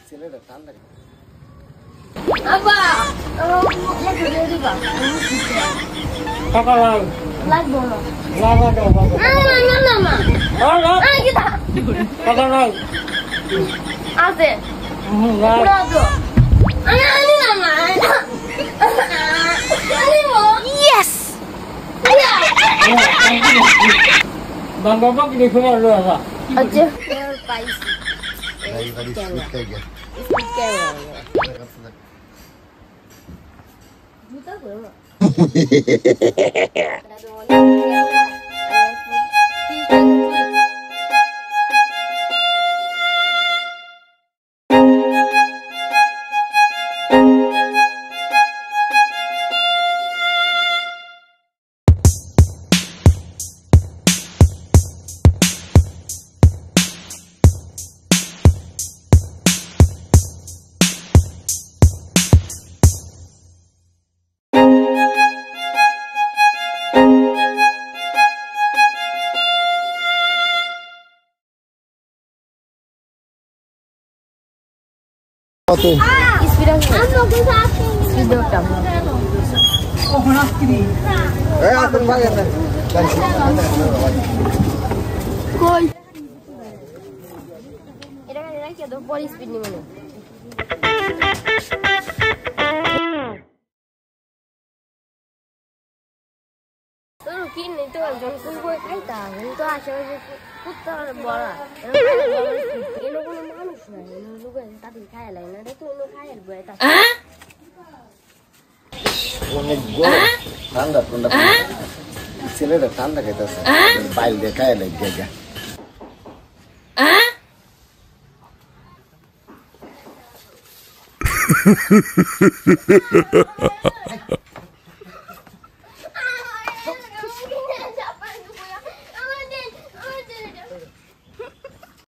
ছেলেটা ঠান্ডা আব্বা লাগবে দিবা টাকা লাগবে না না না আই কি টাকা নাই আছে পুরো তো আমি না না ইয়েস বাবা কি দেখো না লোয়া আচ্ছা পাইছি এই বাড়ি সুট খাই গে জুতা করো অনেক গরম ঠান্ডা ঠান্ডা ছেলেটা ঠান্ডা খাইতেছে বাইল দিয়ে খাই লাগে গা